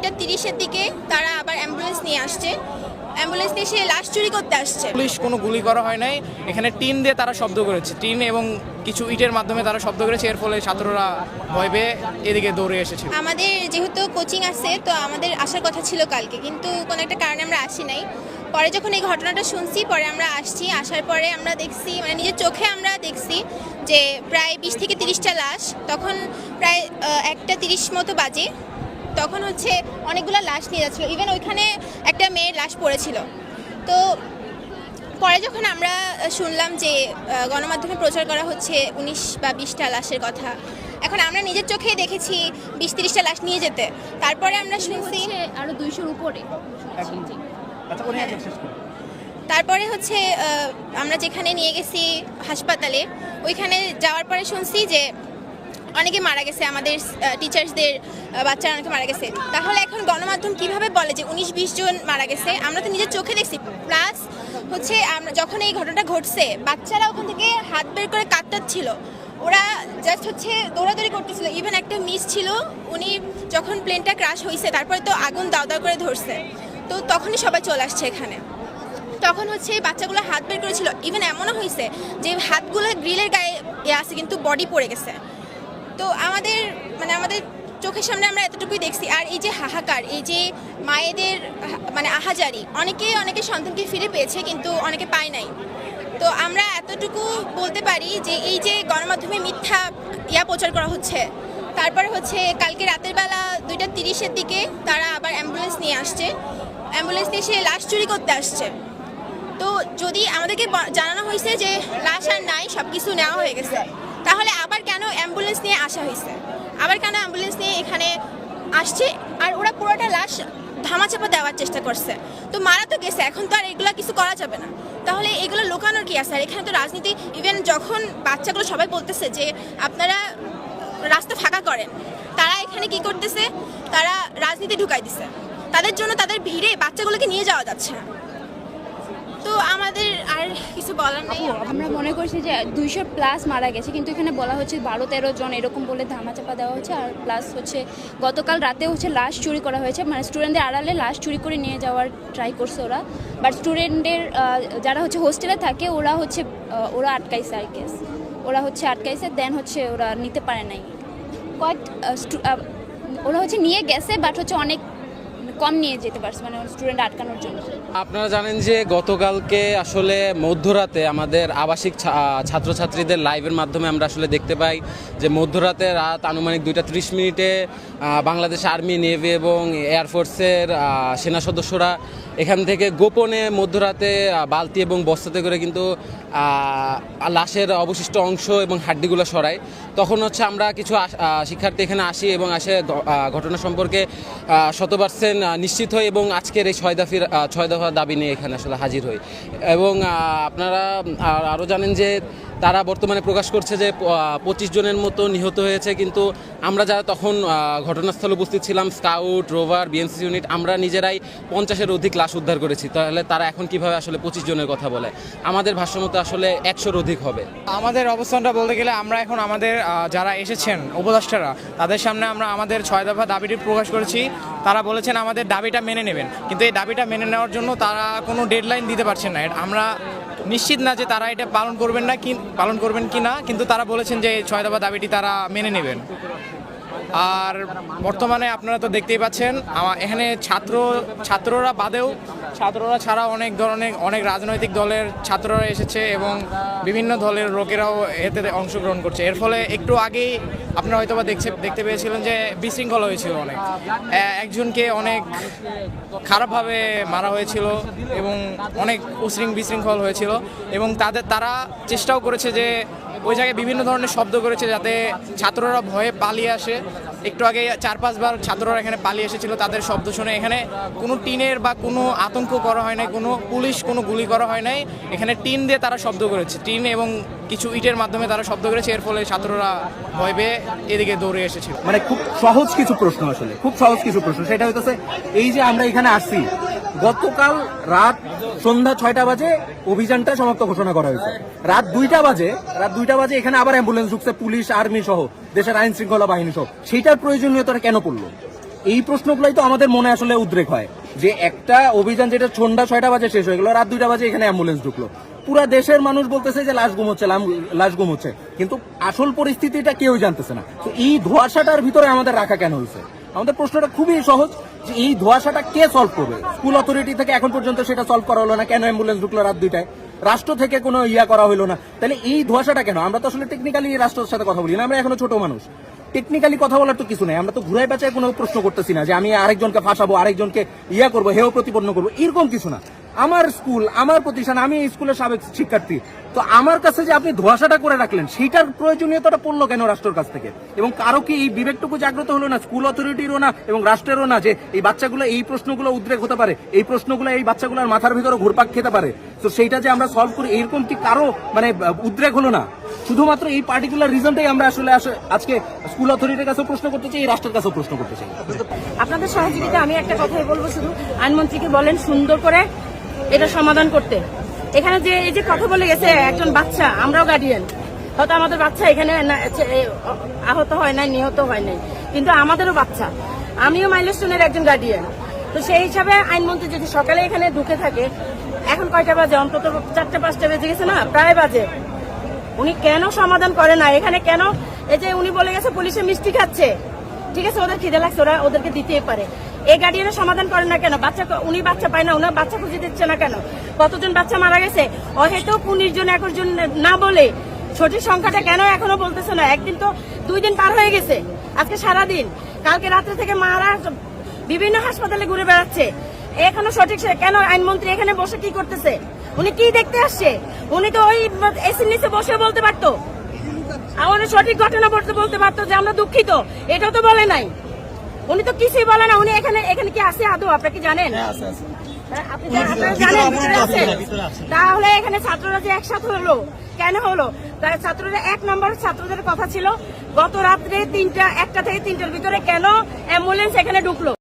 2:30-এর দিকে তারা আবার অ্যাম্বুলেন্স নিয়ে আসছে। অ্যাম্বুলেন্স নিয়ে এসে লাশ চুরি করতে আসছে। পুলিশ কোনো গুলি করা হয় নাই, এখানে টিন দিয়ে তারা শব্দ করেছে, টিন এবং কিছু ইটের মাধ্যমে তারা শব্দ করেছে। এর ফলে ছাত্ররা ভয় পেয়ে এদিকে দৌড়ে এসেছে। আমাদের যেহেতু কোচিং আছে, তো আমাদের আসার কথা ছিল কালকে, কিন্তু কোনো একটা কারণে আমরা আসি নাই। পরে যখন এই ঘটনাটা শুনছি, পরে আমরা আসছি। আসার পরে আমরা দেখছি, মানে নিজের চোখে আমরা দেখছি যে প্রায় 20 থেকে 30টা লাশ। তখন প্রায় 1:30 মতো বাজে। তখন হচ্ছে অনেকগুলো লাশ নিয়ে যাচ্ছিলো, ইভেন ওইখানে একটা মেয়ের লাশ পড়েছিল। তো পরে যখন আমরা শুনলাম যে গণমাধ্যমে প্রচার করা হচ্ছে 19 বা 20টা লাশের কথা, এখন আমরা নিজের চোখেই দেখেছি 20-30টা লাশ নিয়ে যেতে। তারপরে আমরা শুনছি আরো 200-র উপরে। তারপরে হচ্ছে আমরা যেখানে নিয়ে গেছি হাসপাতালে, ওইখানে যাওয়ার পরে শুনছি যে অনেকে মারা গেছে, আমাদের টিচার্সদের বাচ্চারা অনেকে মারা গেছে। তাহলে এখন গণমাধ্যম কিভাবে বলে যে 19-20 জন মারা গেছে? আমরা তো নিজের চোখে দেখছি। প্লাস হচ্ছে আমরা যখন এই ঘটনাটা ঘটছে, বাচ্চারা ওখান থেকে হাত বের করে কাটতাচ্ছিল, ওরা জাস্ট হচ্ছে দৌড়াদৌড়ি করতেছিল। ইভেন একটা মিস ছিল, উনি যখন প্লেনটা ক্রাশ হয়েছে তারপরে তো আগুন দাও দাও করে ধরছে, তো তখনই সবাই চলে আসছে এখানে। তখন হচ্ছে বাচ্চাগুলো হাত বের করেছিল, ইভেন এমনও হয়েছে যে হাতগুলো গ্রিলের গায়ে আছে কিন্তু বডি পড়ে গেছে। তো আমাদের চোখের সামনে আমরা এতটুকুই দেখছি। আর এই যে হাহাকার, এই যে মায়েদের আহাজারি, অনেকে সন্তানকে ফিরে পেয়েছে কিন্তু অনেকে পায় নাই। তো আমরা এতটুকু বলতে পারি যে এই যে গণমাধ্যমে মিথ্যা প্রচার করা হচ্ছে, তারপরে হচ্ছে কালকে রাতের বেলা 2:30-এর দিকে তারা আবার অ্যাম্বুলেন্স নিয়ে আসছে। অ্যাম্বুলেন্স নিয়ে এসে লাশ চুরি করতে আসছে। তো যদি আমাদেরকে জানানো হয়েছে যে লাশ আর নাই, সব কিছু নেওয়া হয়ে গেছে, তাহলে আবার কেন অ্যাম্বুলেন্স নিয়ে আসা হয়েছে? আবার কেন অ্যাম্বুলেন্স নিয়ে এখানে আসছে? আর ওরা পুরোটা লাশ ধামাচাপা দেওয়ার চেষ্টা করছে। তো মারা তো গেছে, এখন তো আর এগুলো কিছু করা যাবে না। তাহলে এগুলো লুকানোর কি আছে? আর এখানে তো রাজনীতি, ইভেন যখন বাচ্চাগুলো সবাই বলতেছে যে আপনারা রাস্তা ফাঁকা করেন, তারা এখানে কি করতেছে? তারা রাজনীতি ঢুকাই দিছে। তাদের জন্য তাদের ভিড়ে বাচ্চাগুলোকে নিয়ে যাওয়া যাচ্ছে না। তো আমাদের আর কিছু বলার নেই। আমরা মনে করছি যে 200+ মারা গেছে, কিন্তু এখানে বলা হচ্ছে 12-13 জন এরকম বলে ধামাচাপা দেওয়া হচ্ছে। আর প্লাস হচ্ছে গতকাল রাতে হচ্ছে লাশ চুরি করা হয়েছে, মানে স্টুডেন্টদের আড়ালে লাশ চুরি করে নিয়ে যাওয়ার ট্রাই করছে ওরা। বাট স্টুডেন্টদের যারা হচ্ছে হোস্টেলে থাকে ওরা আটকাইছে, আর কেস ওরা হচ্ছে আটকাইছে, দেন হচ্ছে ওরা নিতে পারে নাই। ওরা হচ্ছে নিয়ে গেছে, বাট হচ্ছে অনেক কম নিয়ে যেতে পারছে, মানে স্টুডেন্ট আটকানোর জন্য। আপনারা জানেন যে গতকালকে আসলে মধ্যরাতে আমাদের আবাসিক ছাত্রছাত্রীদের লাইভের মাধ্যমে আমরা আসলে দেখতে পাই যে মধ্যরাতে রাত আনুমানিক 2:30 বাংলাদেশ আর্মি, নেভি এবং এয়ারফোর্সের সেনা সদস্যরা এখান থেকে গোপনে মধ্যরাতে বালতি এবং বস্তাতে করে কিন্তু লাশের অবশিষ্ট অংশ এবং হাড্ডিগুলো সরায়। তখন হচ্ছে আমরা কিছু শিক্ষার্থী এখানে আসি এবং ঘটনা সম্পর্কে 100% নিশ্চিত হই এবং আজকের এই 6 দফা দাবি নিয়ে এখানে আসলে হাজির হই। এবং আপনারা আরও জানেন যে তারা বর্তমানে প্রকাশ করছে যে 25 জনের মতো নিহত হয়েছে, কিন্তু আমরা যারা তখন ঘটনাস্থলে উপস্থিত ছিলাম, স্কাউট, রোভার, বিএনসি ইউনিট, আমরা নিজেরাই 50-এর অধিক লাশ উদ্ধার করেছি। তাহলে তারা এখন কিভাবে আসলে 25 জনের কথা বলে? আমাদের ভাষ্যমতে আসলে 100-র অধিক হবে। আমাদের অবস্থানটা বলতে গেলে, আমরা এখন আমাদের যারা এসেছেন উপদেষ্টারা, তাদের সামনে আমরা আমাদের 6 দফা দাবিটি প্রকাশ করেছি। তারা বলেছেন আমাদের দাবিটা মেনে নেবেন, কিন্তু এই দাবিটা মেনে নেওয়ার জন্য তারা কোনো ডেডলাইন দিতে পারছেন না। আমরা নিশ্চিত না যে তারা এটা পালন করবেন কি না, কিন্তু তারা বলেছেন যে 6 দফা দাবিটি তারা মেনে নেবেন। আর বর্তমানে আপনারা তো দেখতেই পাচ্ছেন এখানে ছাত্ররা বাদেও, ছাত্ররা ছাড়া অনেক রাজনৈতিক দলের ছাত্ররা এসেছে এবং বিভিন্ন দলের লোকেরাও এতে অংশগ্রহণ করছে। এর ফলে একটু আগেই আপনারা হয়তো বা দেখতে পেয়েছিলেন যে বিশৃঙ্খলা হয়েছিল, একজনকে অনেক খারাপভাবে মারা হয়েছিল এবং অনেক বিশৃঙ্খল হয়েছিল। এবং তারা চেষ্টাও করেছে যে ওই জায়গায় বিভিন্ন ধরনের শব্দ করেছে যাতে ছাত্ররা ভয়ে পালিয়ে আসে। একটু আগে 4-5 বার ছাত্ররা এখানে পালিয়ে এসেছিল, তাদের শব্দ শুনে। এখানে কোনো টিনের বা কোনো আতঙ্ক করা হয় নাই, কোনো গুলি করা হয় নাই। এখানে টিন দিয়ে তারা শব্দ করেছে, টিন এবং কিছু ইটের মাধ্যমে তারা শব্দ করেছে। এর ফলে ছাত্ররা ভয় পেয়ে এদিকে দৌড়ে এসেছিল। মানে খুব সহজ কিছু প্রশ্ন, সেটা হইতেছে এই যে আমরা এখানে আসছি, গতকাল রাত সন্ধ্যা 6টা বাজে অভিযানটা সমাপ্ত ঘোষণা করা হয়েছে। রাত 2টা বাজে এখানে আবার অ্যাম্বুলেন্স ঢুকছে, পুলিশ, আর্মি সহ, দেশের আইন শৃঙ্খলা বাহিনী সহ। সেইটার প্রয়োজনীয়তা কেন পড়লো? এই প্রশ্নগুলোই তো আমাদের মনে আসলে উদ্রেক হয় যে একটা অভিযান যেটা সন্ধ্যা 6টা বাজে শেষ হয়ে গেল, রাত 2টা বাজে এখানে অ্যাম্বুলেন্স ঢুকলো, পুরা দেশের মানুষ বলতেছে যে লাশ গুম হচ্ছে, কিন্তু আসল পরিস্থিতিটা কেউই জানতেছে না। তো এই ধোঁয়াশাটার ভিতরে আমাদের রাখা কেন হয়েছে? আমাদের প্রশ্নটা খুবই সহজ, যে এই ধোঁয়াশাটা কে সলভ করবে? স্কুল অথরিটি থেকে এখন পর্যন্ত সেটা সলভ করা হলো না। কেন অ্যাম্বুলেন্স ঢুকলো রাত 2টায়? রাষ্ট্র থেকে কোনো করা হলো না। তাহলে এই ধোঁয়াশাটা কেন? আমরা তো আসলে টেকনিক্যালি রাষ্ট্রের সাথে কথা বলি না, আমরা এখনো ছোট মানুষ। টেকনিক্যালি কথা বলার তো কিছু নেই, আমরা তো ঘুরাই পেঁচায় কোনো প্রশ্ন করতেছি না যে আমি আরেকজনকে ফাঁসাবো, আরেকজনকে করবো, হেয় প্রতিপন্ন করবো, এরকম কিছু না। আমার স্কুল, আমার প্রতিষ্ঠান, আমি এই স্কুলের সাবেক শিক্ষার্থী, তো আমার কাছে যে আপনি ধোঁয়াশাটা করে রাখলেন সেইটার প্রয়োজনীয়তাটা পড়লো কেন রাষ্ট্রের কাছ থেকে? এবং কারো কি এই বিবেকটুকু জাগ্রত হলো না, স্কুল অথরিটিরও না এবং রাষ্ট্রেরও না, যে এই বাচ্চাগুলো এই প্রশ্নগুলো উদ্রেক হতে পারে, এই প্রশ্নগুলো এই বাচ্চাগুলোর মাথার ভিতরে ঘুরপাক খেতে পারে, তো সেইটা যে আমরা সলভ করি, এরকম কি কারো উদ্রেক হলো না? শুধুমাত্র এই পার্টিকুলার রিজনটাই আমরা আসলে আজকে স্কুল অথরিটির কাছে প্রশ্ন করতে চাই, এই রাষ্ট্রের কাছেও প্রশ্ন করতে চাই। আপনাদের সহযোগিতা আমি একটা কথাই বলবো, শুধু আইনমন্ত্রীকে বলেন সুন্দর করে এটা সমাধান করতে। এখানে যে এই যে কথা বলে গেছে একজন বাচ্চা, আমরাও গার্ডিয়ান, হয়তো আমাদের বাচ্চা এখানে আহত হয় নাই, নিহত হয় নাই, কিন্তু আমাদেরও বাচ্চা, আমিও মাইলস্টোনের একজন গার্ডিয়ান। তো সেই হিসাবে আইনমন্ত্রী যদি সকালে এখানে ঢুকে থাকে, এখন কয়টা বাজে? অন্তত 4টা-5টা বেজে গেছে না, প্রায় বাজে। উনি কেন সমাধান করে না এখানে? কেন এই যে উনি বলে গেছে পুলিশে মিষ্টি খাচ্ছে, ঠিক আছে, ওদের খিদে লাগছে, ওরা ওদেরকে দিতেই পারে, এই গার্ডিয়ানের সমাধান করে না কেন? উনি বাচ্চা পায় না, ওনার বাচ্চা খুঁজে দিচ্ছে না কেন? কতজন বাচ্চা মারা গেছে হয়তো 19 জন 21 জন না বলে সঠিক সংখ্যাটা কেন এখনো বলতেছে না? একদিন তো 2 দিন পার হয়ে গেছে, আজকে সারাদিন, কালকে রাত্রে থেকে মারা বিভিন্ন হাসপাতালে ঘুরে বেড়াচ্ছে, এখনো সঠিক কেন? আইনমন্ত্রী এখানে বসে কি করতেছে? উনি কি দেখতে আসছে? উনি তো ওই এসির নিচে বসে বলতে পারতো, আমাদের সঠিক ঘটনা বলতে পারতো যে আমরা দুঃখিত, এটাও তো বলে নাই। উনি তো কিছুই বলে না। উনি এখানে কি আছে আদৌ? আপনি কি জানেন? আপনারা জানেন ভিতরে আছে? তাহলে এখানে ছাত্ররা যে একসাথে হলো কেন হলো? তাই ছাত্ররা 1 নম্বর ছাত্রদের কথা ছিল গত রাত্রে 1টা থেকে 3টার ভিতরে কেন অ্যাম্বুলেন্স এখানে ঢুকলো?